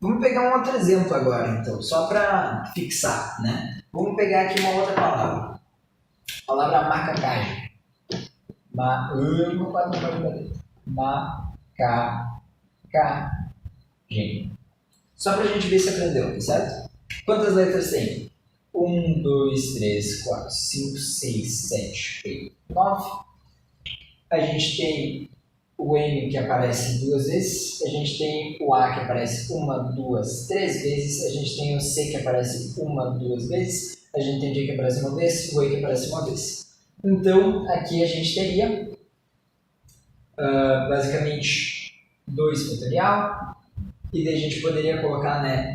Vamos pegar um outro exemplo agora, então, só para fixar, né? Vamos pegar aqui uma outra palavra. Palavra macacagem. Macacagem. Só para a gente ver se aprendeu, tá certo? Quantas letras tem? 1, 2, 3, 4, 5, 6, 7, 8, 9. A gente tem o M que aparece 2 vezes, a gente tem o A que aparece 1, 2, 3 vezes, a gente tem o C que aparece 1, 2 vezes, a gente tem o D que aparece 1 vez, o E que aparece 1 vez. Então, aqui a gente teria basicamente 2 fatorial, e daí a gente poderia colocar, né,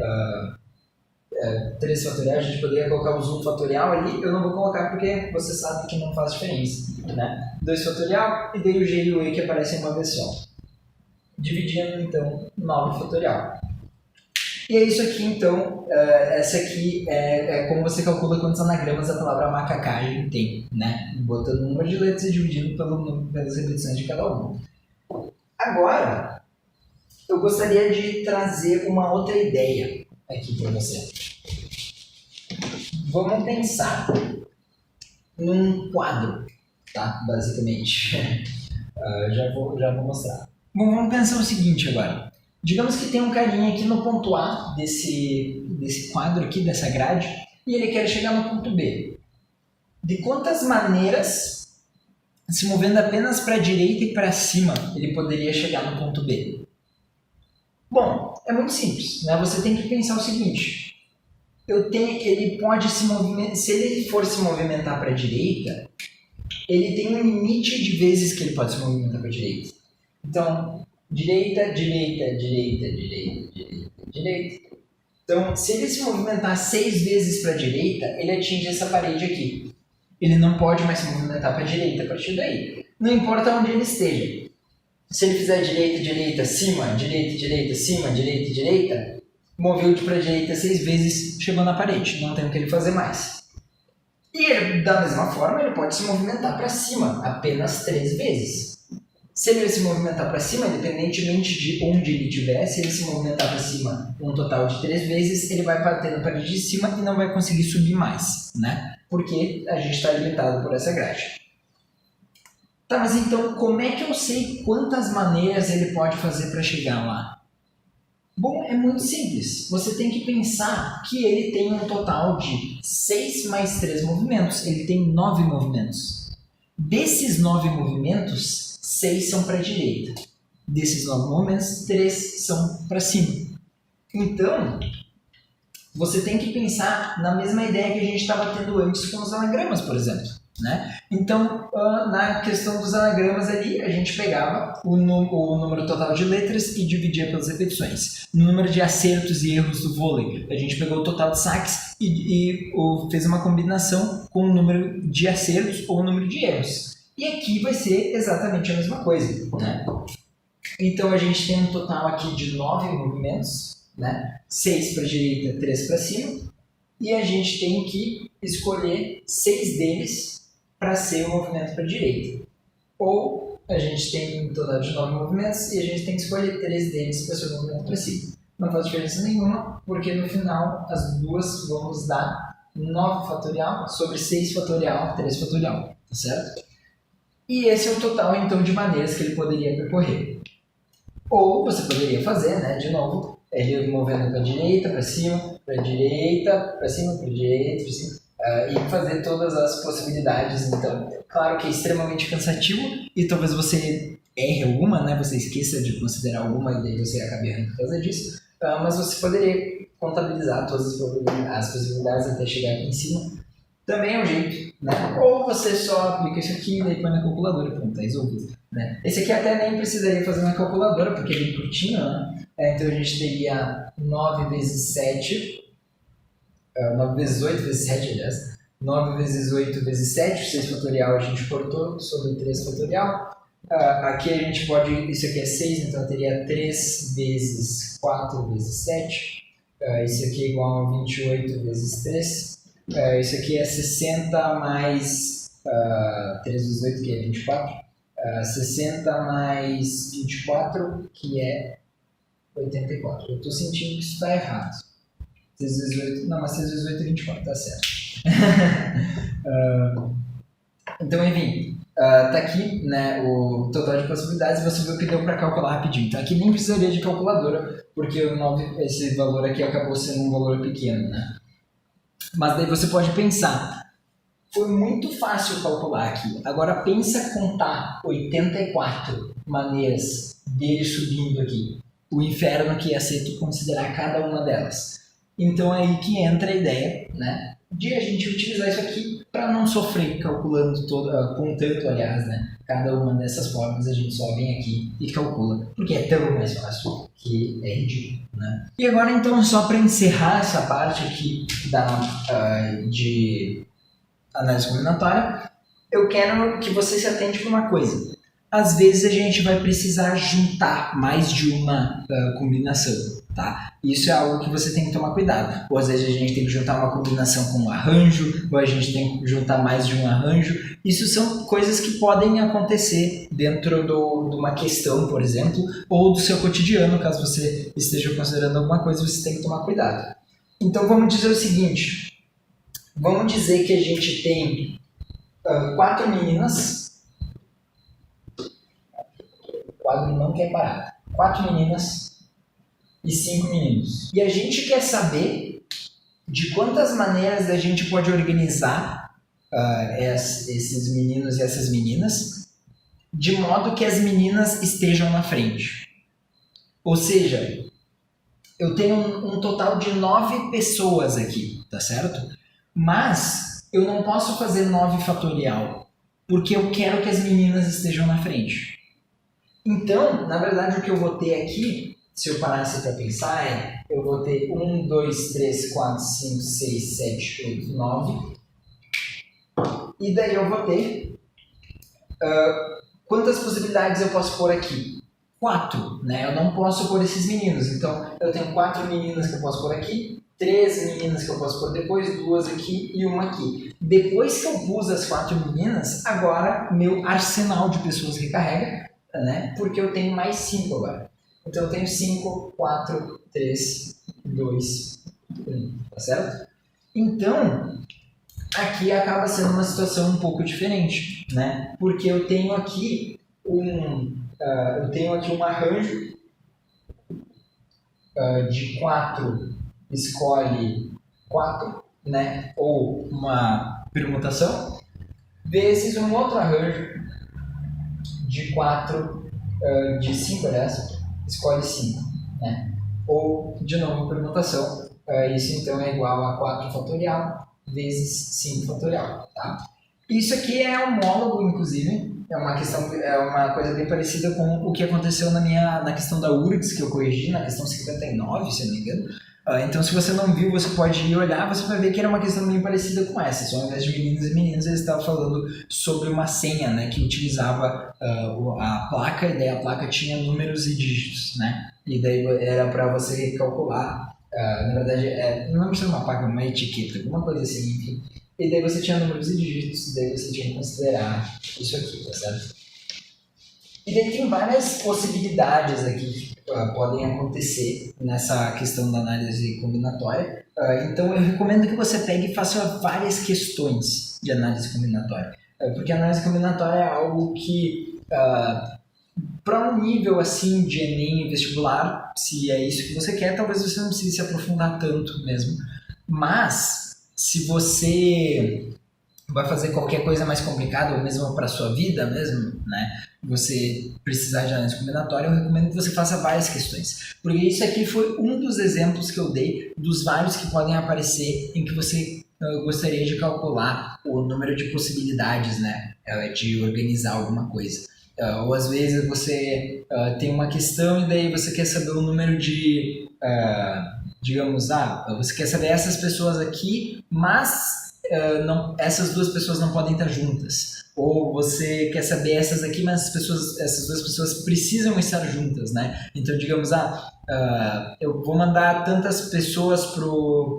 3 fatorial, a gente poderia colocar os 1 fatorial ali, eu não vou colocar porque você sabe que não faz diferença, né? 2 fatorial e daí o G e o E que aparecem uma vez só. Dividindo, então, 9 fatorial. E é isso aqui, então, essa aqui é como você calcula quantos anagramas a palavra macacagem tem, né? Botando o número de letras e dividindo pelas repetições de cada uma. Agora, eu gostaria de trazer uma outra ideia aqui para você. Vamos pensar num quadro, tá? Basicamente. Já vou mostrar. Bom, vamos pensar o seguinte agora. Digamos que tem um carinha aqui no ponto A desse quadro aqui, dessa grade, e ele quer chegar no ponto B. De quantas maneiras, se movendo apenas para a direita e para cima, ele poderia chegar no ponto B? Bom, é muito simples, né? Você tem que pensar o seguinte. Ele pode se movimentar, se ele for se movimentar para a direita, ele tem um limite de vezes que ele pode se movimentar para a direita. Então, direita, direita, direita, direita, direita, direita. Então, se ele se movimentar 6 vezes para a direita, ele atinge essa parede aqui. Ele não pode mais se movimentar para a direita a partir daí. Não importa onde ele esteja. Se ele fizer direita, direita, cima, direita, direita, cima, direita, direita, moveu para a direita 6 vezes, chegou na parede. Não tem o que ele fazer mais. E da mesma forma, ele pode se movimentar para cima apenas 3 vezes. Se ele se movimentar para cima, independentemente de onde ele estiver, se ele se movimentar para cima um total de 3 vezes, ele vai bater na parede de cima e não vai conseguir subir mais, né? Porque a gente está limitado por essa grade. Tá, mas então como é que eu sei quantas maneiras ele pode fazer para chegar lá? Bom, é muito simples. Você tem que pensar que ele tem um total de 6 mais 3 movimentos. Ele tem 9 movimentos. Desses 9 movimentos, 6 são para a direita. Desses 9 movimentos, 3 são para cima. Então, você tem que pensar na mesma ideia que a gente estava tendo antes com os anagramas, por exemplo. Né? Então, na questão dos anagramas ali, a gente pegava o número total de letras e dividia pelas repetições. No número de acertos e erros do vôlei, a gente pegou o total de saques e fez uma combinação com o número de acertos ou o número de erros. E aqui vai ser exatamente a mesma coisa. Né? Então, a gente tem um total aqui de 9 movimentos, né? 6 para a direita, 3 para cima, e a gente tem que escolher 6 deles para ser o movimento para a direita. Ou a gente tem um total de 9 movimentos e a gente tem que escolher 3 deles para ser o movimento para cima. Não faz diferença nenhuma, porque no final as duas vão nos dar 9 fatorial sobre 6 fatorial, 3 fatorial, tá certo? E esse é o total, então, de maneiras que ele poderia percorrer. Ou você poderia fazer, né, de novo, ele movendo para a direita, para cima, para a direita, para cima, para a direita, para cima. E fazer todas as possibilidades. Então, claro que é extremamente cansativo e talvez você erre alguma, né? Você esqueça de considerar alguma e daí você acabe errando por causa disso. Mas você poderia contabilizar todas as possibilidades até chegar aqui em cima. Também é um jeito, né? Ou você só aplica isso aqui e daí põe na calculadora, pronto, tá resolvido. Né? Esse aqui até nem precisaria fazer na calculadora, porque ele é curtinho, né? Então a gente teria 9 vezes 7... 9 vezes 8 vezes 7, aliás. 9 vezes 8 vezes 7, 6 fatorial a gente cortou sobre 3 fatorial. Aqui a gente pode, isso aqui é 6, então eu teria 3 vezes 4 vezes 7. Isso aqui é igual a 28 vezes 3. Isso aqui é 60 mais 3 vezes 8, que é 24. 60 mais 24, que é 84. Eu estou sentindo que isso está errado. 6 vezes 8, não, mas 6 vezes 8 é 24, tá certo. Então, enfim, tá aqui, né, o total de possibilidades, você viu que deu para calcular rapidinho. Então aqui nem precisaria de calculadora, porque esse valor aqui acabou sendo um valor pequeno, né? Mas daí você pode pensar, foi muito fácil calcular aqui. Agora pensa contar 84 maneiras dele subindo aqui. O inferno que ia ser tu considerar cada uma delas. Então é aí que entra a ideia, né, de a gente utilizar isso aqui para não sofrer calculando contando, aliás, né, cada uma dessas formas. A gente só vem aqui e calcula, porque é tão mais fácil que é ridículo, né? E agora então, só para encerrar essa parte aqui de análise combinatória, eu quero que você se atente para uma coisa. Às vezes a gente vai precisar juntar mais de uma combinação, tá? Isso é algo que você tem que tomar cuidado. Ou às vezes a gente tem que juntar uma combinação com um arranjo, ou a gente tem que juntar mais de um arranjo. Isso são coisas que podem acontecer dentro de uma questão, por exemplo, ou do seu cotidiano, caso você esteja considerando alguma coisa, você tem que tomar cuidado. Então vamos dizer o seguinte, vamos dizer que a gente tem 4 meninas. O quadro não quer parar. 4 meninas e 5 meninos. E a gente quer saber de quantas maneiras a gente pode organizar esses meninos e essas meninas, de modo que as meninas estejam na frente. Ou seja, eu tenho um total de 9 pessoas aqui, tá certo? Mas eu não posso fazer 9 fatorial, porque eu quero que as meninas estejam na frente. Então, na verdade, o que eu vou ter aqui, se eu parasse para pensar, eu vou ter 1, 2, 3, 4, 5, 6, 7, 8, 9. E daí eu vou ter... quantas possibilidades eu posso pôr aqui? 4, né? Eu não posso pôr esses meninos. Então, eu tenho 4 meninas que eu posso pôr aqui, 3 meninas que eu posso pôr depois, 2 aqui e uma aqui. Depois que eu pus as 4 meninas, agora meu arsenal de pessoas recarrega, né? Porque eu tenho mais 5 agora. Então eu tenho 5, 4, 3, 2, 1, tá certo? Então, aqui acaba sendo uma situação um pouco diferente, né? Porque eu tenho aqui um arranjo de 4, escolhe 4, né? Ou uma permutação, vezes um outro arranjo de 4, de 5, aliás, escolhe 5, né? Ou, de novo, permutação. Isso então é igual a 4 fatorial vezes 5 fatorial, tá? Isso aqui é homólogo, inclusive, é uma coisa bem parecida com o que aconteceu na questão da URGS, que eu corrigi, na questão 59, se eu não me engano. Então, se você não viu, você pode ir olhar, você vai ver que era uma questão bem parecida com essa. Só ao invés de meninos e meninas, eles estavam falando sobre uma senha, né, que utilizava a placa, e daí a placa tinha números e dígitos, né? E daí era para você calcular, na verdade, não lembro se era uma placa, uma etiqueta, alguma coisa assim, enfim. E daí você tinha números e dígitos, e daí você tinha que considerar isso aqui, tá certo? E daí tem várias possibilidades aqui que podem acontecer nessa questão da análise combinatória. Então eu recomendo que você pegue e faça várias questões de análise combinatória. Porque a análise combinatória é algo que, para um nível assim de Enem vestibular, se é isso que você quer, talvez você não precise se aprofundar tanto mesmo. Mas, se você vai fazer qualquer coisa mais complicada, ou mesmo para a sua vida mesmo, né? Você precisar de análise combinatória, eu recomendo que você faça várias questões. Porque isso aqui foi um dos exemplos que eu dei, dos vários que podem aparecer em que você gostaria de calcular o número de possibilidades, né? De organizar alguma coisa. Ou às vezes você tem uma questão e daí você quer saber o número de... digamos, você quer saber essas pessoas aqui, mas... essas duas pessoas não podem estar juntas. Ou você quer saber essas aqui, mas essas duas pessoas precisam estar juntas, né? Então, digamos, eu vou mandar tantas pessoas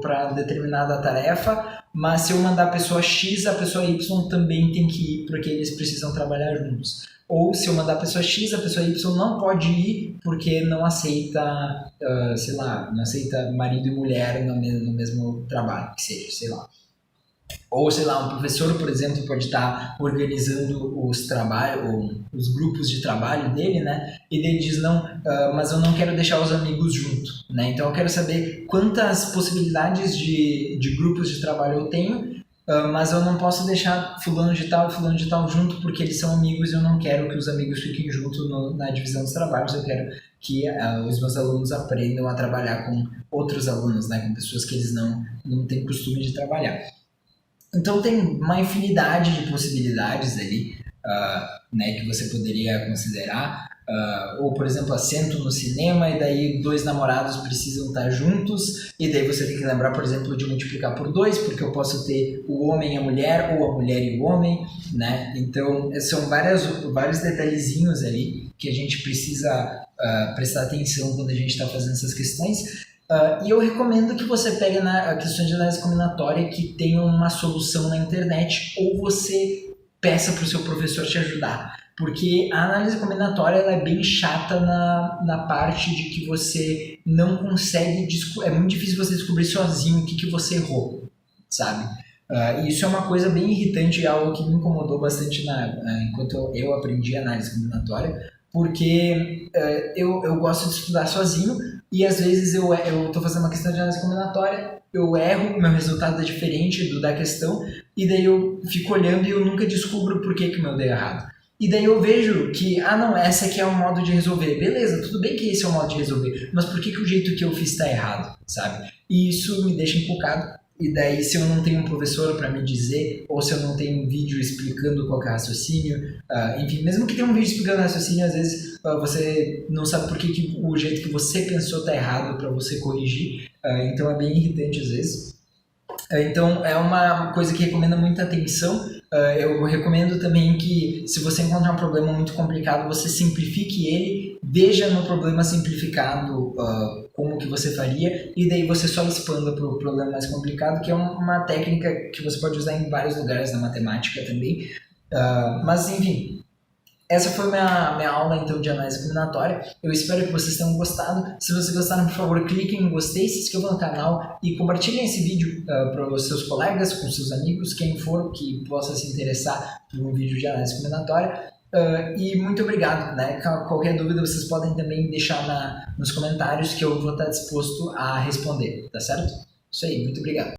para determinada tarefa, mas se eu mandar a pessoa X, a pessoa Y também tem que ir, porque eles precisam trabalhar juntos. Ou se eu mandar a pessoa X, a pessoa Y não pode ir porque não aceita, sei lá, não aceita marido e mulher no mesmo trabalho, que seja, sei lá. Ou, sei lá, um professor, por exemplo, pode estar organizando os grupos de trabalho dele, né? E ele diz, não, mas eu não quero deixar os amigos junto, né? Então eu quero saber quantas possibilidades de grupos de trabalho eu tenho, mas eu não posso deixar fulano de tal e fulano de tal junto porque eles são amigos e eu não quero que os amigos fiquem junto na divisão dos trabalhos, eu quero que os meus alunos aprendam a trabalhar com outros alunos, né? Com pessoas que eles não têm costume de trabalhar. Então tem uma infinidade de possibilidades ali, né, que você poderia considerar. Ou, por exemplo, assento no cinema e daí dois namorados precisam estar juntos e daí você tem que lembrar, por exemplo, de multiplicar por 2, porque eu posso ter o homem e a mulher ou a mulher e o homem, né? Então são vários detalhezinhos ali que a gente precisa prestar atenção quando a gente está fazendo essas questões. E eu recomendo que você pegue na questão de análise combinatória que tenha uma solução na internet ou você peça para o seu professor te ajudar. Porque a análise combinatória ela é bem chata na parte de que você não consegue... É muito difícil você descobrir sozinho o que você errou, sabe? E isso é uma coisa bem irritante e algo que me incomodou bastante enquanto eu aprendi análise combinatória, porque eu gosto de estudar sozinho e às vezes eu estou fazendo uma questão de análise combinatória, eu erro, meu resultado é diferente do da questão, e daí eu fico olhando e eu nunca descubro por que o meu deu errado. E daí eu vejo que, não, essa aqui é o modo de resolver. Beleza, tudo bem que esse é o modo de resolver, mas por que o jeito que eu fiz está errado, sabe? E isso me deixa empolgado. E daí, se eu não tenho um professor para me dizer, ou se eu não tenho um vídeo explicando qual que é o raciocínio, enfim, mesmo que tenha um vídeo explicando o raciocínio, às vezes você não sabe por que o jeito que você pensou está errado para você corrigir, então é bem irritante às vezes. Então é uma coisa que recomenda muita atenção. Eu recomendo também que, se você encontrar um problema muito complicado, você simplifique ele, veja no problema simplificado como que você faria, e daí você só expanda para o problema mais complicado, que é uma técnica que você pode usar em vários lugares na matemática também. Mas enfim, essa foi minha aula então de análise combinatória. Eu espero que vocês tenham gostado. Se vocês gostaram, por favor, cliquem em gostei, se inscrevam no canal e compartilhem esse vídeo para os seus colegas, com seus amigos, quem for que possa se interessar por um vídeo de análise combinatória. E muito obrigado, né? Qualquer dúvida vocês podem também deixar nos comentários que eu vou estar disposto a responder, tá certo? Isso aí, muito obrigado.